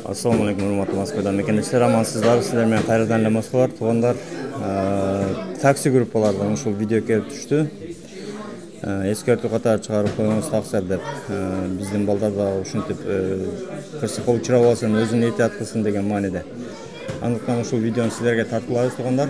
Assalamu alaikum, урматтуу Москвадан мекендештер, амансыздарбы? Сиздер менен кайрадан эле Москва бар. Туугандар, такси группалардан ушул видео келип түштү. Эскертүү катары чыгарып коюңуз таксир деп. Биздин балдар да ушинтип кырсыкка учурап алсын, өзүн этият кылсын деген мааниде. Андыктан ушул видеону сиздерге тартуулайбыз, туугандар.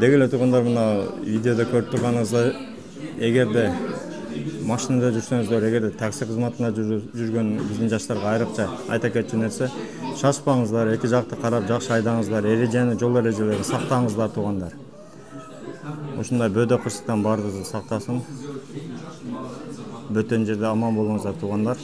Деги эле туугандар, мына видеодо көрүп турганыңыздай, эгерде машинада жүрсөңүздөр, эгерде такси кызматында жүргөн биздин жаштарга айрыкча айта кетчү нерсе, шашпаңыздар, эки жакты карап жакшы айдаңыздар, жол эрежелерин сактаңыздар туугандар. Ушундай бөөдө кырсыктан баарыбызды сактасын. Бөтөн жерде аман болуңуздар туугандар.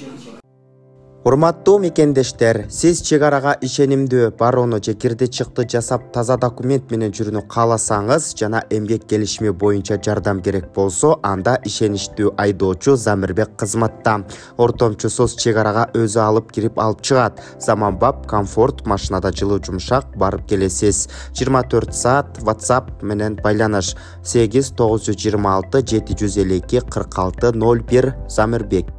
Урматтуу мекендештер, сиз чек арага ишенимдүү барууну же кирди чыкты жасап таза документ менен жүрүүнү кааласаңыз жана эмгек келишими боюнча жардам керек болсо, анда ишеничтүү айдоочу Замирбек кызматта. Ортомчусуз чек арага өзү алып кирип алып чыгат. Заманбап, комфорт, машинада жылуу жумшак барып келесиз. 24 саат WhatsApp менен байланыш 8 926 752 46 01 Замирбек.